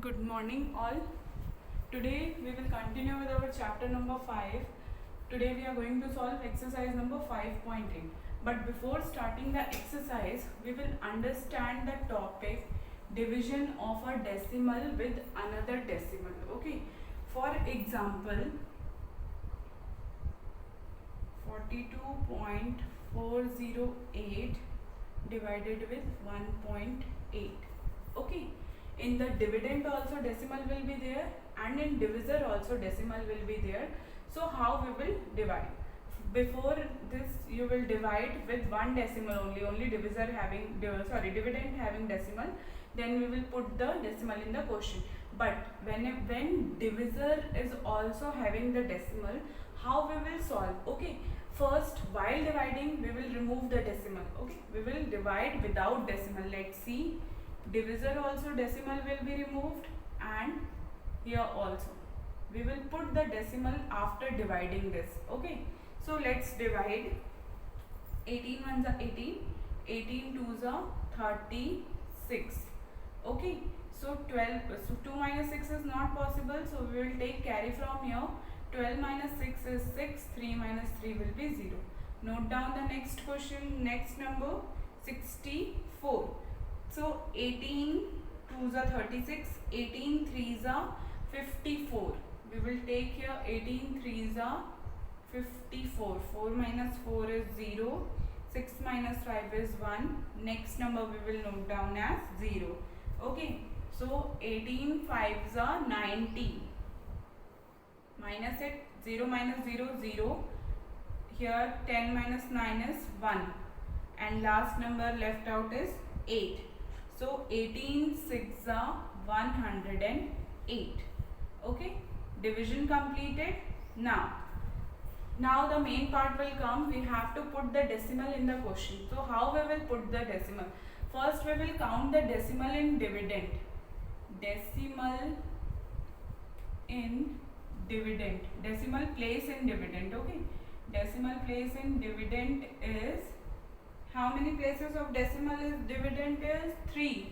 Good morning all. Today we will continue with our chapter number 5. Today we are going to solve exercise number 5.8. But before starting the exercise, we will understand the topic division of a decimal with another decimal. Okay. For example, 42.408 divided with 1.8. Okay. In the dividend also decimal will be there and in divisor also decimal will be there. So how we will divide? Before this you will divide with one decimal only divisor having dividend having decimal, then we will put the decimal in the question. But when divisor is also having the decimal, how we will solve? Okay, first while dividing we will remove the decimal. Okay, we will divide without decimal. Let's see, divisor also decimal will be removed and here also we will put the decimal after dividing this. Okay, so let's divide. 18 ones are 18, 18 twos are 36. Okay, so 12, so 2 minus 6 is not possible, so we will take carry from here. 12 minus 6 is 6, 3 minus 3 will be 0. Note down the next question, next number 64. So 18 twos are 36, 18 threes are 54. We will take here 18 threes are 54. 4 minus 4 is 0. 6 minus 5 is 1. Next number we will note down as 0. Okay. So 18 fives are 90. Minus it. 0 minus 0, 0. Here 10 minus 9 is 1. And last number left out is 8. So 18 6 are 108. Okay. Division completed. Now the main part will come. We have to put the decimal in the question. So how we will put the decimal? First we will count the decimal in dividend. Decimal in dividend. Decimal place in dividend. Okay. Decimal place in dividend is, how many places of decimal is dividend is? 3.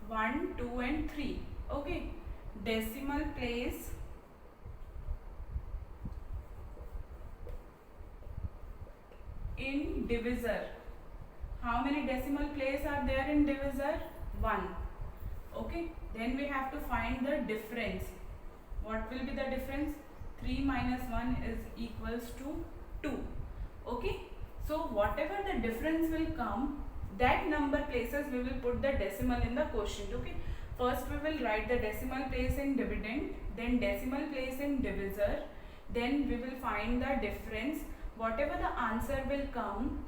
1, 2 and 3. Okay. Decimal place in divisor. How many decimal place are there in divisor? 1. Okay. Then we have to find the difference. What will be the difference? 3 minus 1 is equals to 2. Okay. So whatever the difference will come, that number places we will put the decimal in the quotient. Okay. First we will write the decimal place in dividend, then decimal place in divisor, then we will find the difference. Whatever the answer will come,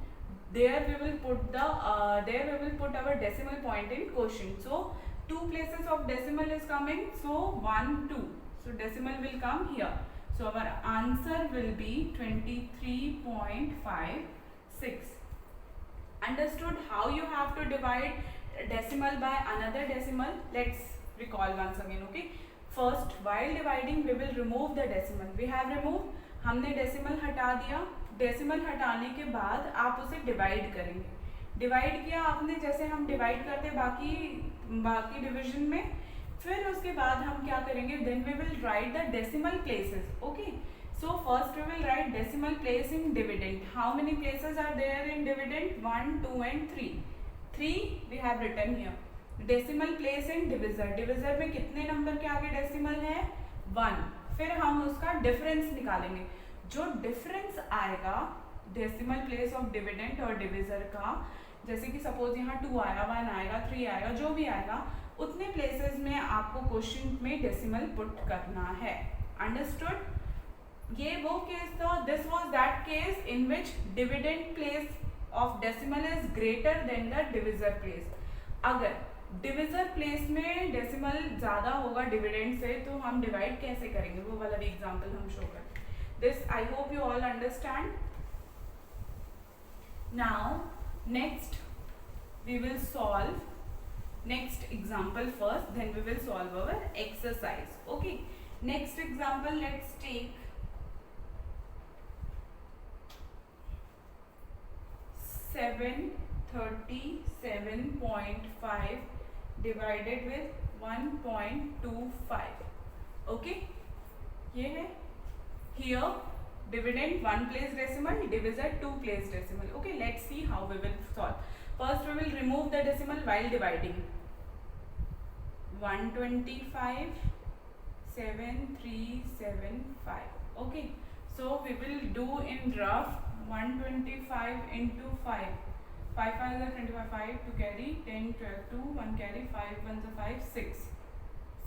there we will put our decimal point in quotient. So 2 places of decimal is coming, so 1 2. So decimal will come here. So our answer will be 23.56. Understood how you have to divide decimal by another decimal? Let's recall once again. Okay. First while dividing we will remove the decimal. We have removed. हमने decimal हटा दिया. decimal हटाने के बाद आप उसे divide करेंगे. divide किया आपने, जैसे हम divide करते बाकी division में. फिर उसके बाद हम क्या करेंगे? Then we will write the decimal places. Okay. So first we will write decimal place in dividend. How many places are there in dividend? 1, 2 and 3. 3 we have written here. Decimal place in divisor. Divisor में कितने number के आगे decimal है? 1. फिर हम उसका difference निकालेंगे. जो difference आएगा decimal place of dividend और divisor का, जैसे कि suppose यहाँ 2 आएगा, 1 आएगा, 3 आएगा, जो भी आएगा उतने places में आपको क्वेश्चन में decimal put करना है. Understood? ये वो केस था. This was that case in which dividend place of decimal is greater than the divisor place. अगर divisor place में decimal ज़्यादा होगा dividend से, तो हम divide कैसे करेंगे? वो वाला भी example हम show करें. This I hope you all understand. Now next we will solve next example first, then we will solve our exercise. Okay. Next example, let's take 737.5 divided with 1.25. Okay, ये है. Here dividend 1 place decimal, divisor 2 place decimal. Okay, let's see how we will solve. First we will remove the decimal while dividing. 125 7375. Okay, so we will do in rough 125 into 5. 5 5 are 25, 5 to carry 10 12 2 1 carry 5 1 are 5 6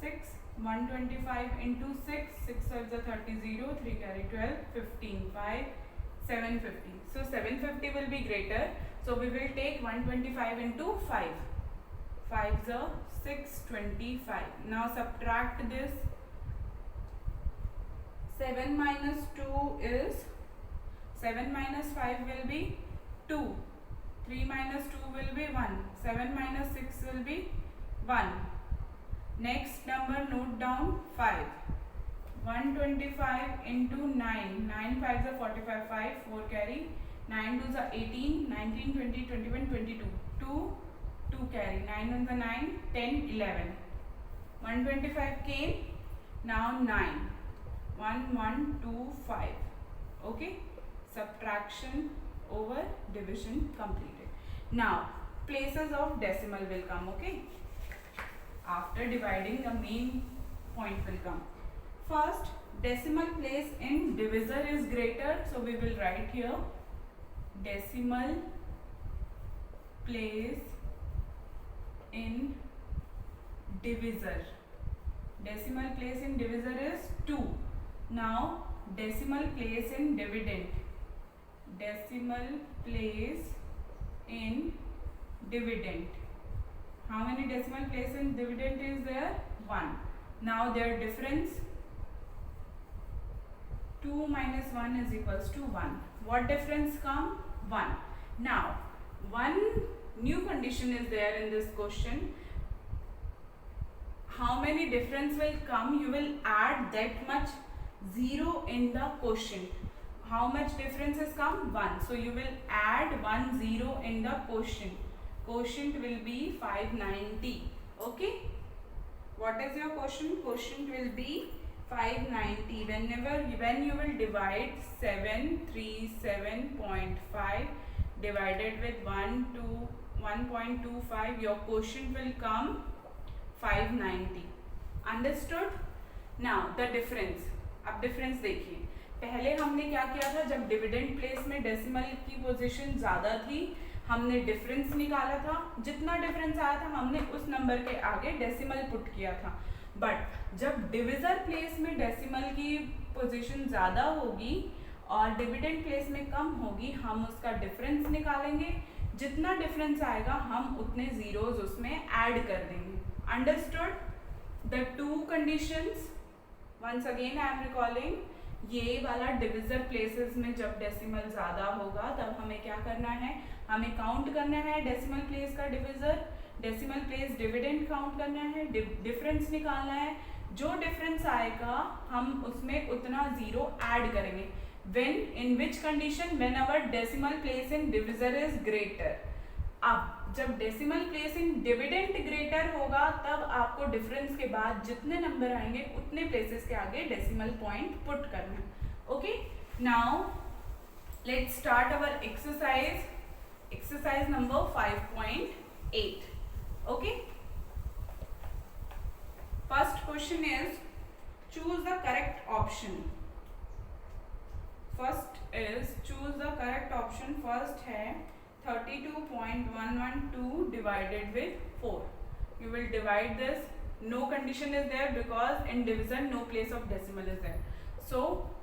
6 125 into 6 6 are 30 0 3 carry 12 15 5 750. So 750 will be greater, so we will take 125 into 5. 5 are 625. Now subtract this. 7 minus 2 is 7 minus 5 will be 2. 3 minus 2 will be 1. 7 minus 6 will be 1. Next number, note down 5. 125 into 9. 9 5s are 45. 5 4 carry. 9 2s are 18. 19 20 21 22. 2 2 carry. 9 1s are 9. 10 11. 125 came. Now 9. 1125. Okay, subtraction over division completed. Now places of decimal will come. Okay, after dividing the main point will come. First, decimal place in divisor is greater, so we will write here decimal place in divisor. Decimal place in divisor is 2. Now decimal place in dividend. Decimal place in dividend. How many decimal place in dividend is there? 1. Now their difference, 2 minus 1 is equals to 1. What difference come? 1. Now one new condition is there in this question. How many difference will come? You will add that much 0 in the quotient. How much difference has come? 1. So you will add 1 0 in the quotient. Quotient will be 590. Okay, what is your quotient? Quotient will be 590. When you will divide 737.5 divided with 1.25, your quotient will come 590. Understood? Now the difference. अब difference देखिए. पहले हमने क्या किया था, जब dividend place में decimal की पोजीशन ज़्यादा थी हमने डिफरेंस निकाला था. जितना डिफरेंस आया था हमने उस नंबर के आगे डेसिमल पुट किया था. बट जब डिविजर प्लेस में डेसिमल की पोजीशन ज़्यादा होगी और डिविडेंड प्लेस में कम होगी, हम उसका डिफरेंस निकालेंगे. जितना डिफरेंस आएगा हम उतने ज़ीरोज़ उसमें ऐड कर देंगे. Understood? The two conditions. Once again I am recalling, ये वाला डिविजर प्लेसेस में जब डेसिमल ज़्यादा होगा तब हमें क्या करना है, हमें काउंट करना है डेसिमल प्लेस का divisor, decimal place dividend count करना है, डिफरेंस निकालना है. जो डिफरेंस आएगा हम उसमें उतना ज़ीरो ऐड करेंगे. When in which condition? When our decimal place in divisor is greater. अब जब decimal place in dividend greater होगा तब आपको डिफरेंस के बाद जितने नंबर आएंगे उतने प्लेसेस के आगे डेसिमल पॉइंट पुट करना है. Okay, now let's start our exercise. Exercise number 5.8. Okay, first question is choose the correct option. First is choose the correct option. First है 32.112 divided with 4. You will divide this. No condition is there because in division no place of decimal is there. So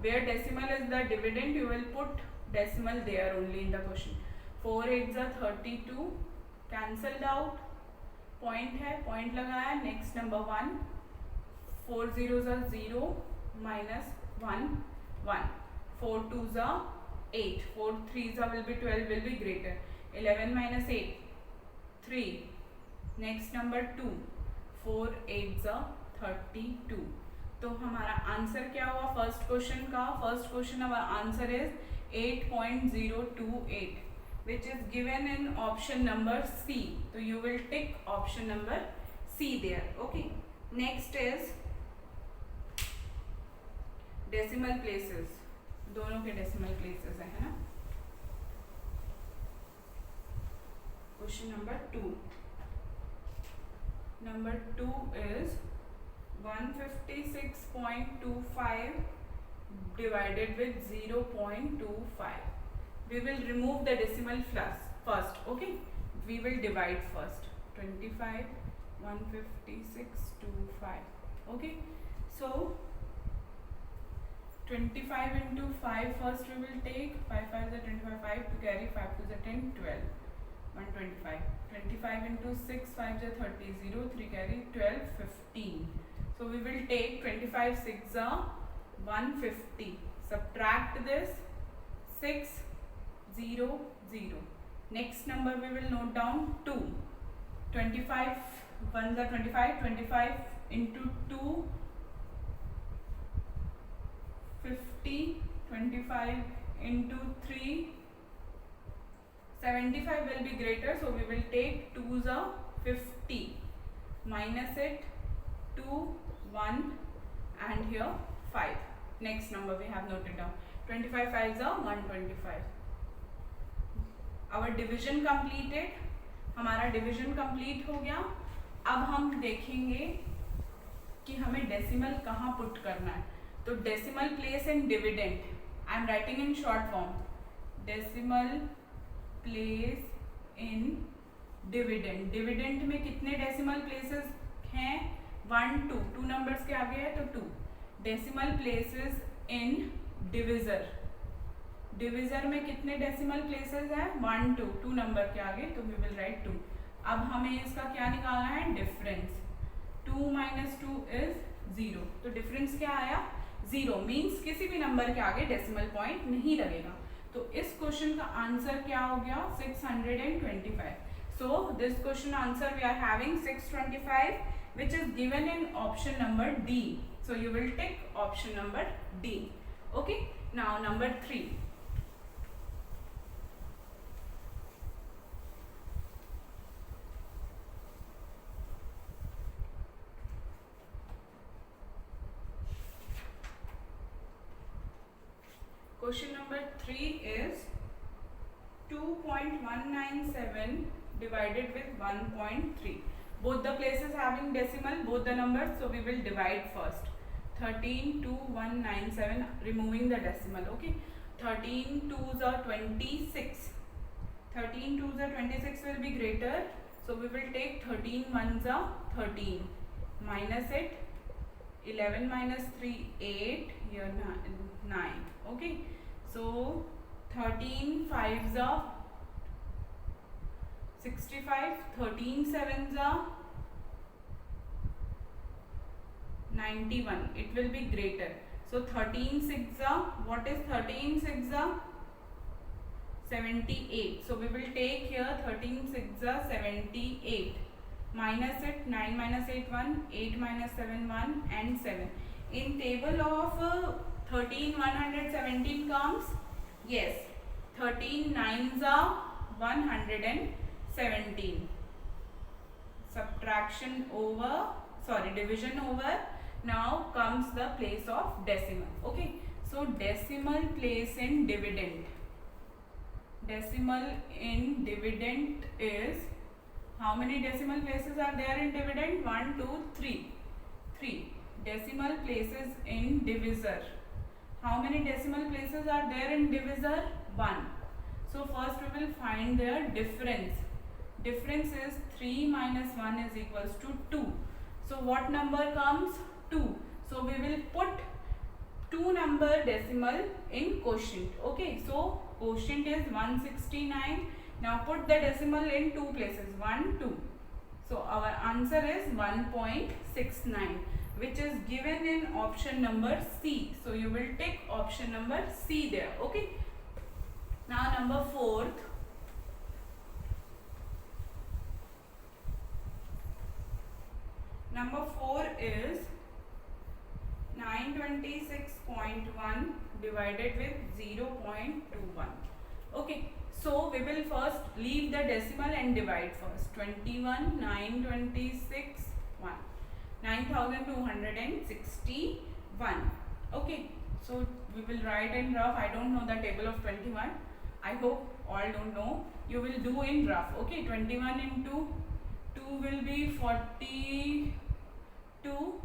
where decimal is the dividend, you will put decimal there only in the question. 4 8s are 32. Cancelled out. Point है, point लगाया. Next number 1. 4 zeros are 0 minus 1 1. 4 2s are 8. 4 3s are will be 12, will be greater. 11 minus 8 3. Next number 2. 4 8s are 32. तो हमारा answer क्या हुआ first question का? First question हमारा answer is 8.028 which is given in option number C. So you will tick option number C there. Okay. Next is decimal places, दोनों के decimal places है ना। Question number 2 is 156.25 divided with 0.25. We will remove the decimal first. Okay, we will divide first. 25 156.25. Okay, so 25 into 5 first we will take. 5 5 is 25, 5 to carry, 5 to 10, 12, 125. 25 into 6, 5 is 30, 0, 3 carry, 12, 15. So we will take 25 6 are 150. Subtract this 6 0 0. Next number we will note down 2. 25 1s are 25. 25 into 2 50. 25 into 3 75 will be greater, so we will take 2s are 50, minus it 2 1 and here 5. Next number we have noted down 25 5s are 125. Our division completed, हमारा division complete हो गया। अब हम देखेंगे कि हमें decimal कहाँ put करना है। तो decimal place in dividend, I am writing in short form, decimal place in dividend. Dividend में कितने डेसिमल प्लेसेस हैं? 1 2, 2 नंबर्स के आगे है तो 2। Decimal places in divisor, divisor में कितने डेसिमल प्लेसेस हैं? 1 2, 2 नंबर के आगे तो वी विल राइट 2। अब हमें इसका क्या निकालना है? डिफरेंस। 2 minus 2 is 0, तो डिफरेंस क्या आया? 0, मीन्स किसी भी नंबर के आगे डेसिमल पॉइंट नहीं लगेगा। तो इस क्वेश्चन का आंसर क्या हो गया? 625। So this question answer we are having 625 which is given in option number D. So you will take option number D. Okay, now number 3. Question number 3 is 2.197 divided with 1.3. Both the places having decimal, both the numbers, so we will divide first. 13.2197, removing the decimal. Okay, 13 2s are 26. 13 2s are 26 will be greater, so we will take 13 1s are 13, minus it 11 minus 3 8, here 9. Okay, so 13 5s are 65, 13 7s are 91, it will be greater. So 13 6s are, what is 13 6s are? 78. So we will take here 13 6s are 78, minus it 9 minus 8 1, 8 minus 7 1 and 7. In table of 13 117 comes? Yes, 13 9s are 117. Subtraction over, sorry, division over. Now comes the place of decimal. Okay, so decimal place in dividend. Decimal in dividend is, how many decimal places are there in dividend? 1 2 3. 3. Decimal places in divisor. How many decimal places are there in divisor? 1. So first we will find their difference. Difference is 3 minus 1 is equals to 2. So what number comes? 2. So we will put 2 number decimal in quotient. Okay, so quotient is 169. Now put the decimal in 2 places, 1 2. So our answer is 1.69, which is given in option number C. So you will take option number C there. Okay, now number 4th. Number 4 is 926.1 divided with 0.21. Okay, so we will first leave the decimal and divide first. 21 926 1. Now 9261. Okay, so we will write in rough. I don't know the table of 21. I hope all don't know. You will do in rough. Okay, 21 into 2 will be 42.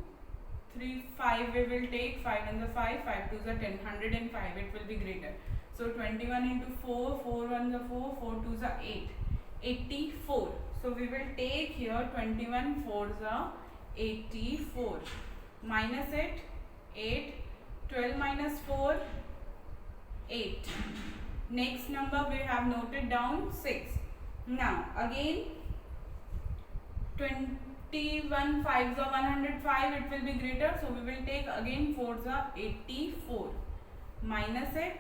3 5 we will take, 5 and the 5 5 2 is 10, 105. It will be greater. So 21 into 4, 4 1 is 4, 4 2 is 8, 84. So we will take here 21 4 is 84. Minus it, 8. 12 minus 4, 8. Next number we have noted down 6. Now again 21 5s are 105, it will be greater, so we will take again 4s are 84. Minus it,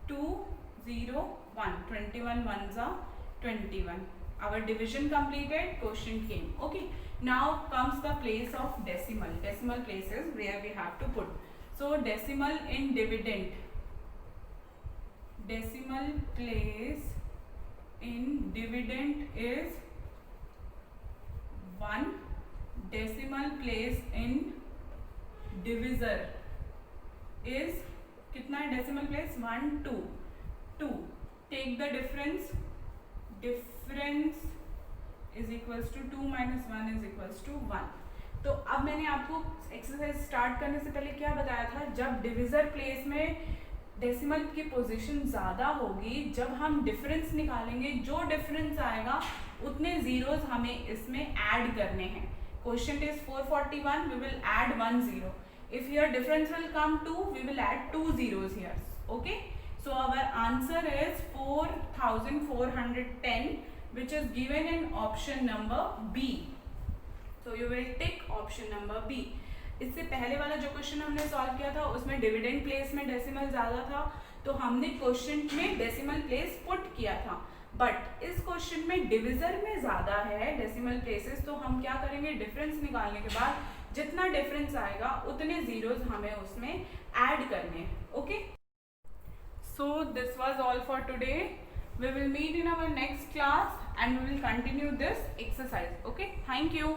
2 0 1. 21 1s are 21. Our division completed, quotient came. Okay, now comes the place of decimal. Decimal places where we have to put. So decimal in dividend. Decimal place in dividend is 1. Decimal place in divisor is कितना है decimal place? 1 2 2. Take the difference. Difference is equals to 2 minus 1 is equals to 1. तो अब मैंने आपको exercise start करने से पहले क्या बताया था, जब डिविजर प्लेस में डेसिमल की पोजीशन ज़्यादा होगी, जब हम डिफरेंस निकालेंगे, जो डिफरेंस आएगा उतने जीरोस हमें इसमें ऐड करने हैं. Question is 441, we will add 1 0. If your difference will come 2, we will add 2 zeros here. Okay, so our answer is 4410, which is given in option number B. So you will tick option number B. इससे पहले वाला जो question हमने solve किया था उसमें dividend place में decimal ज़्यादा था, तो हमने क्वेश्चन में डेसिमल प्लेस पुट किया था. बट इस क्वेश्चन में डिविजर में ज़्यादा है डेसिमल प्लेसेस, तो हम क्या करेंगे, डिफरेंस निकालने के बाद जितना डिफरेंस आएगा उतने जीरोस हमें उसमें ऐड करने हैं. Okay, so this was all for today. We will meet in our next class and we will continue this exercise. Okay, thank you.